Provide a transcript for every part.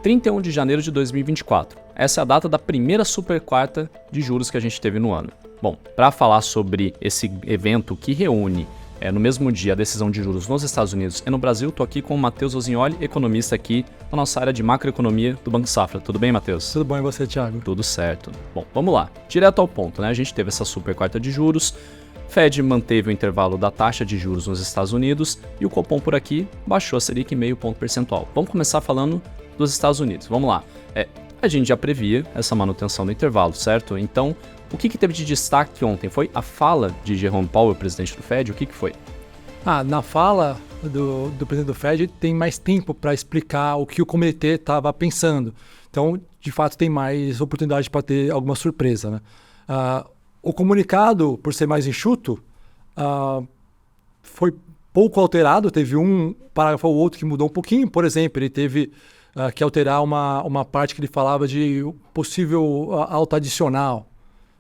31 de janeiro de 2024. Essa é a data da primeira super quarta de juros que a gente teve no ano. Bom, para falar sobre esse evento que reúne no mesmo dia a decisão de juros nos Estados Unidos e no Brasil, estou aqui com o Matheus Osignoli, economista aqui da nossa área de macroeconomia do Banco Safra. Tudo bem, Matheus? Tudo bom, e você, Thiago? Tudo certo. Bom, vamos lá. Direto ao ponto, né? A gente teve essa super quarta de juros, Fed manteve o intervalo da taxa de juros nos Estados Unidos e o Copom por aqui baixou a Selic meio ponto percentual. Vamos começar falando dos Estados Unidos. Vamos lá. A gente já previa essa manutenção do intervalo, certo? Então, o que teve de destaque ontem? Foi a fala de Jerome Powell, presidente do Fed? O que foi? Na fala do presidente do Fed tem mais tempo para explicar o que o comitê estava pensando. Então, de fato, tem mais oportunidade para ter alguma surpresa, né? O comunicado, por ser mais enxuto, foi pouco alterado. Teve um parágrafo ou outro que mudou um pouquinho. Por exemplo, ele teve que alterar uma parte que ele falava de possível alta adicional.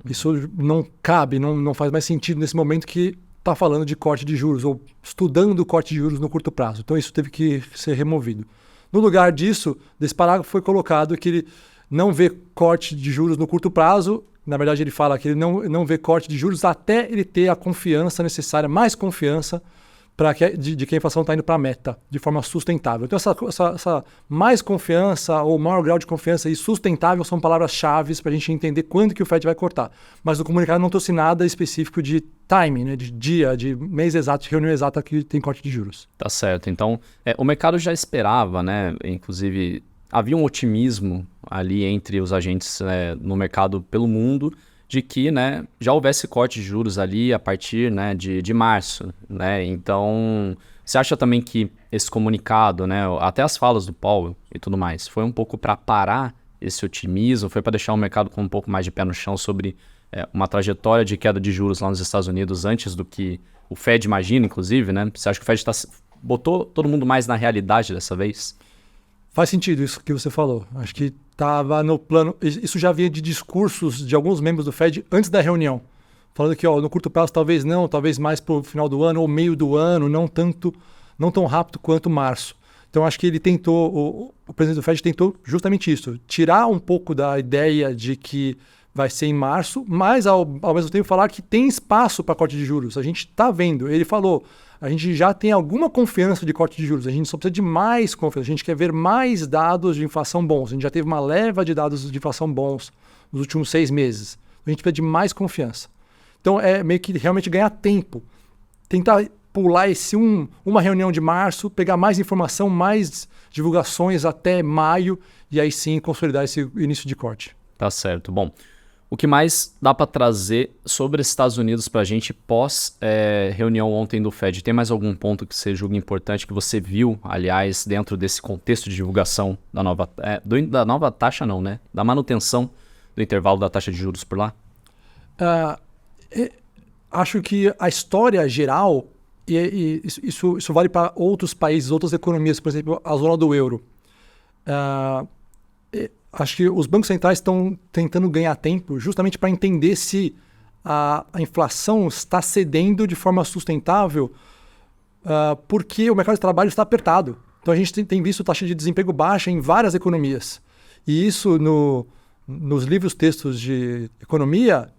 Isso não cabe, não faz mais sentido nesse momento que está falando de corte de juros ou estudando o corte de juros no curto prazo. Então isso teve que ser removido. No lugar disso, desse parágrafo foi colocado que ele não vê corte de juros no curto prazo. Na verdade, ele fala que ele não vê corte de juros até ele ter a confiança necessária, mais confiança de que a inflação está indo para a meta, de forma sustentável. Então, essa mais confiança ou maior grau de confiança e sustentável são palavras-chave para a gente entender quando que o Fed vai cortar. Mas o comunicado não trouxe nada específico de timing, né, de dia, de mês exato, de reunião exata que tem corte de juros. Tá certo. Então, o mercado já esperava, né? Inclusive, havia um otimismo ali entre os agentes no mercado pelo mundo, de que já houvesse corte de juros ali a partir de março. Então, você acha também que esse comunicado, até as falas do Powell e tudo mais, foi um pouco para parar esse otimismo, foi para deixar o mercado com um pouco mais de pé no chão sobre uma trajetória de queda de juros lá nos Estados Unidos antes do que o Fed imagina, inclusive, né? Você acha que o Fed botou todo mundo mais na realidade dessa vez? Faz sentido isso que você falou. Acho que estava no plano. Isso já vinha de discursos de alguns membros do Fed antes da reunião, falando que no curto prazo talvez não, talvez mais para o final do ano ou meio do ano, não tão rápido quanto março. Então acho que ele tentou, o presidente do Fed tentou justamente isso, tirar um pouco da ideia de que vai ser em março, mas ao mesmo tempo falar que tem espaço para corte de juros. A gente está vendo, ele falou, a gente já tem alguma confiança de corte de juros, a gente só precisa de mais confiança, a gente quer ver mais dados de inflação bons, a gente já teve uma leva de dados de inflação bons nos últimos 6 meses, a gente precisa de mais confiança. Então é meio que realmente ganhar tempo, tentar pular uma reunião de março, pegar mais informação, mais divulgações até maio e aí sim consolidar esse início de corte. Tá certo, bom. O que mais dá para trazer sobre os Estados Unidos para a gente pós reunião ontem do Fed? Tem mais algum ponto que você julga importante, que você viu, aliás, dentro desse contexto de divulgação da nova taxa não, né? Da manutenção do intervalo da taxa de juros por lá? Acho que a história geral, e isso vale para outros países, outras economias, por exemplo, a zona do euro. Acho que os bancos centrais estão tentando ganhar tempo justamente para entender se a inflação está cedendo de forma sustentável porque o mercado de trabalho está apertado. Então a gente tem visto taxa de desemprego baixa em várias economias. E isso nos livros textos de economia,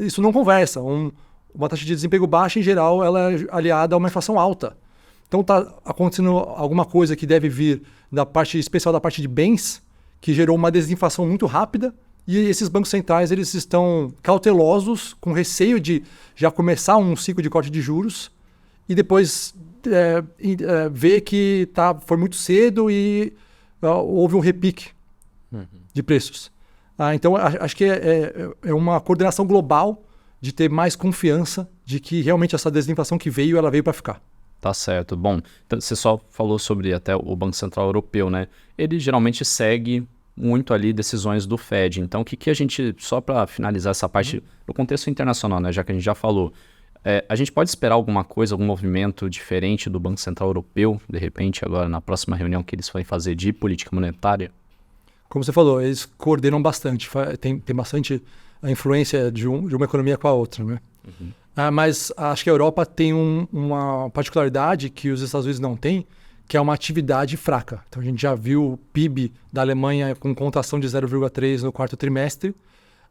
isso não conversa. Uma taxa de desemprego baixa, em geral, ela é aliada a uma inflação alta. Então está acontecendo alguma coisa que deve vir especial da parte de bens, que gerou uma desinflação muito rápida, e esses bancos centrais eles estão cautelosos, com receio de já começar um ciclo de corte de juros, e depois ver que foi muito cedo e houve um repique de preços. Então, acho que é uma coordenação global de ter mais confiança de que realmente essa desinflação que veio, ela veio para ficar. Tá certo. Bom, então você só falou sobre até o Banco Central Europeu, né? Ele geralmente segue muito ali decisões do Fed. Então, o que a gente, só para finalizar essa parte, no contexto internacional, né? Já que a gente já falou, a gente pode esperar alguma coisa, algum movimento diferente do Banco Central Europeu, de repente, agora na próxima reunião que eles forem fazer de política monetária? Como você falou, eles coordenam bastante, tem bastante a influência de uma economia com a outra, né? Mas acho que a Europa tem uma particularidade que os Estados Unidos não têm, que é uma atividade fraca. Então a gente já viu o PIB da Alemanha com contração de 0,3 no quarto trimestre,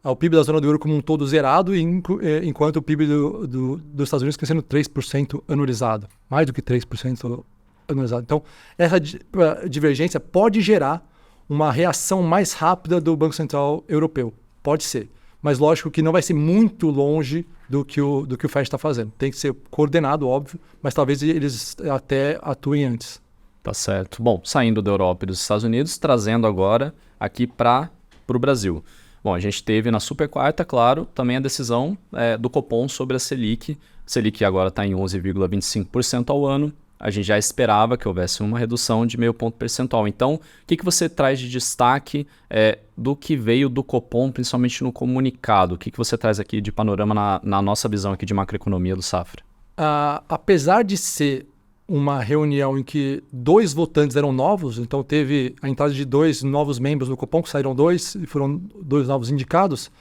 o PIB da zona do euro como um todo zerado, enquanto o PIB dos Estados Unidos crescendo 3% anualizado, mais do que 3% anualizado. Então essa divergência pode gerar uma reação mais rápida do Banco Central Europeu, pode ser. Mas lógico que não vai ser muito longe do que o Fed está fazendo. Tem que ser coordenado, óbvio, mas talvez eles até atuem antes. Tá certo. Bom, saindo da Europa e dos Estados Unidos, trazendo agora aqui para o Brasil. Bom, a gente teve na super quarta, claro, também a decisão do Copom sobre a Selic. A Selic agora está em 11,25% ao ano. A gente já esperava que houvesse uma redução de 0,5 ponto percentual. Então, o que você traz de destaque do que veio do Copom, principalmente no comunicado? O que você traz aqui de panorama na nossa visão aqui de macroeconomia do Safra? Apesar de ser uma reunião em que 2 votantes eram novos, então teve a entrada de 2 novos membros do Copom, que saíram 2 e foram 2 novos indicados,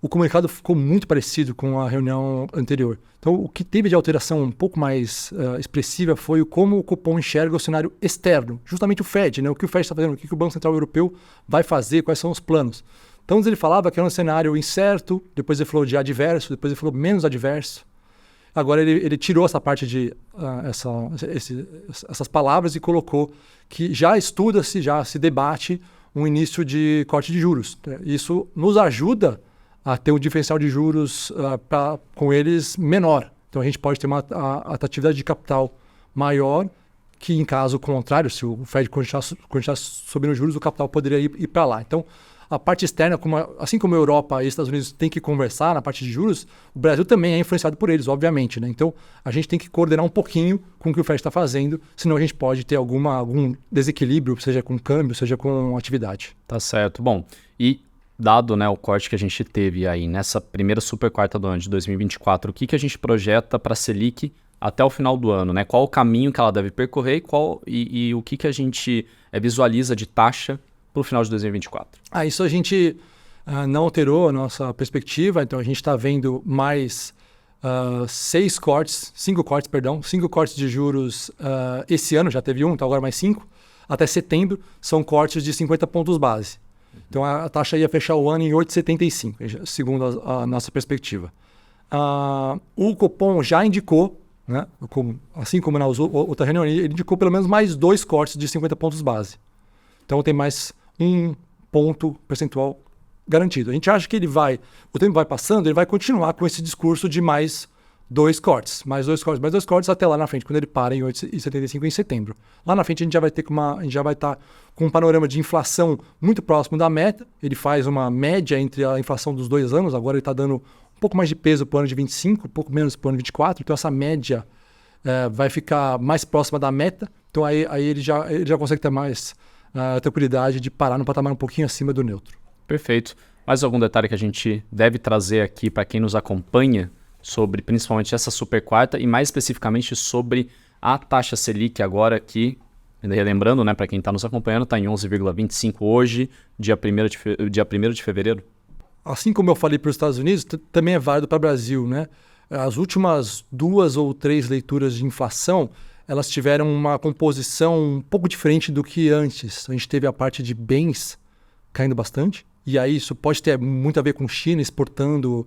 o comunicado ficou muito parecido com a reunião anterior. Então, o que teve de alteração um pouco mais expressiva foi como o Copom enxerga o cenário externo, justamente o Fed, né? O que o Fed está fazendo, o que o Banco Central Europeu vai fazer, quais são os planos. Então, ele falava que era um cenário incerto, depois ele falou de adverso, depois ele falou menos adverso. Agora ele tirou essa parte de essas palavras e colocou que já estuda-se, já se debate um início de corte de juros. Isso nos ajuda a ter um diferencial de juros com eles menor. Então a gente pode ter uma atratividade de capital maior que, em caso contrário, se o Fed continuar subindo os juros, o capital poderia ir para lá. Então a parte externa, assim como a Europa e os Estados Unidos têm que conversar na parte de juros, o Brasil também é influenciado por eles, obviamente, né? Então a gente tem que coordenar um pouquinho com o que o Fed está fazendo, senão a gente pode ter algum desequilíbrio, seja com câmbio, seja com atividade. Tá certo. Bom, e dado, né, o corte que a gente teve aí nessa primeira super quarta do ano de 2024, o que a gente projeta para a Selic até o final do ano, né? Qual o caminho que ela deve percorrer e o que a gente visualiza de taxa para o final de 2024? Isso a gente não alterou a nossa perspectiva, então a gente está vendo mais 5 cortes de juros esse ano, já teve então agora mais 5, até setembro, são cortes de 50 pontos base. Então a taxa ia fechar o ano em 8,75, segundo a nossa perspectiva. O Copom já indicou, né, assim como na outra reunião, ele indicou pelo menos mais 2 cortes de 50 pontos base. Então tem mais 1 ponto percentual garantido. A gente acha que o tempo vai passando, ele vai continuar com esse discurso de mais 2 cortes, mais 2 cortes até lá na frente, quando ele para em 8,75 em setembro. Lá na frente a gente já vai estar com um panorama de inflação muito próximo da meta. Ele faz uma média entre a inflação dos 2 anos, agora ele está dando um pouco mais de peso para o ano de 25, um pouco menos para o ano de 24, então essa média vai ficar mais próxima da meta, então aí ele já consegue ter mais tranquilidade de parar no patamar um pouquinho acima do neutro. Perfeito. Mais algum detalhe que a gente deve trazer aqui para quem nos acompanha sobre principalmente essa super quarta e mais especificamente sobre a taxa Selic agora que, relembrando, né, para quem está nos acompanhando, está em 11,25 hoje, dia 1º de fevereiro? Assim como eu falei para os Estados Unidos, também é válido para o Brasil, né? As últimas 2 ou 3 leituras de inflação, elas tiveram uma composição um pouco diferente do que antes. A gente teve a parte de bens caindo bastante, e aí isso pode ter muito a ver com China exportando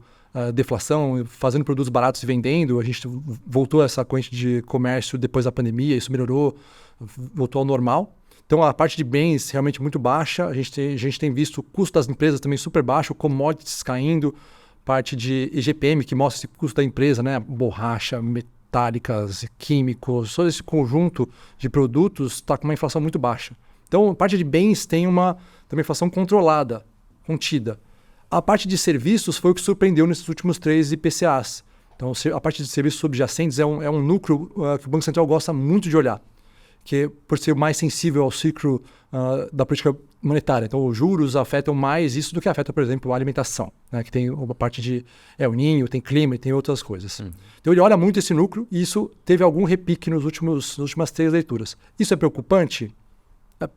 deflação, fazendo produtos baratos e vendendo. A gente voltou a essa corrente de comércio depois da pandemia, isso melhorou, voltou ao normal. Então a parte de bens realmente muito baixa, a gente tem visto o custo das empresas também super baixo, commodities caindo, parte de EGPM que mostra esse custo da empresa, né? Borracha, metálicas, químicos, todo esse conjunto de produtos está com uma inflação muito baixa. Então a parte de bens tem uma também inflação controlada, contida. A parte de serviços foi o que surpreendeu nesses últimos 3 IPCAs. Então, a parte de serviços subjacentes é um núcleo que o Banco Central gosta muito de olhar, que por ser mais sensível ao ciclo da política monetária. Então, os juros afetam mais isso do que afeta, por exemplo, a alimentação, né, que tem uma parte de El Niño, tem clima e tem outras coisas. Então, ele olha muito esse núcleo e isso teve algum repique nas últimas 3 leituras. Isso é preocupante?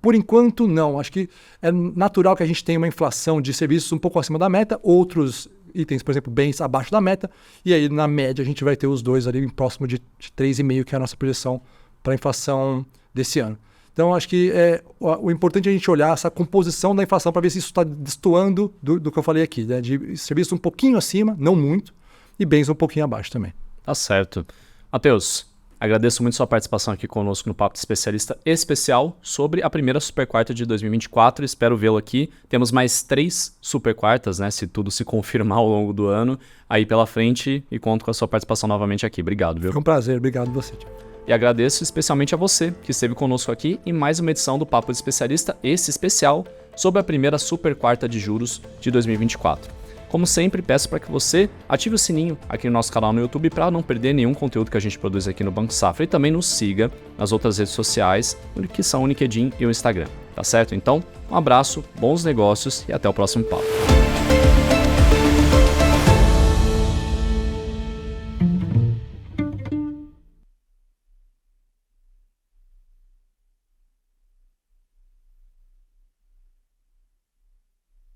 Por enquanto, não. Acho que é natural que a gente tenha uma inflação de serviços um pouco acima da meta, outros itens, por exemplo, bens abaixo da meta, e aí, na média, a gente vai ter os dois ali próximo de 3,5, que é a nossa projeção para a inflação desse ano. Então, acho que o importante é a gente olhar essa composição da inflação para ver se isso está destoando do que eu falei aqui, né? De serviços um pouquinho acima, não muito, e bens um pouquinho abaixo também. Tá certo. Matheus, agradeço muito sua participação aqui conosco no Papo de Especialista especial sobre a primeira Super Quarta de 2024. Espero vê-lo aqui. Temos mais 3 Super Quartas, né? Se tudo se confirmar ao longo do ano, aí pela frente, e conto com a sua participação novamente aqui. Obrigado, viu? Foi um prazer. Obrigado você, Thiago. E agradeço especialmente a você que esteve conosco aqui em mais uma edição do Papo de Especialista, esse especial sobre a primeira Super Quarta de juros de 2024. Como sempre, peço para que você ative o sininho aqui no nosso canal no YouTube para não perder nenhum conteúdo que a gente produz aqui no Banco Safra, e também nos siga nas outras redes sociais, que são o LinkedIn e o Instagram. Tá certo? Então, um abraço, bons negócios e até o próximo papo.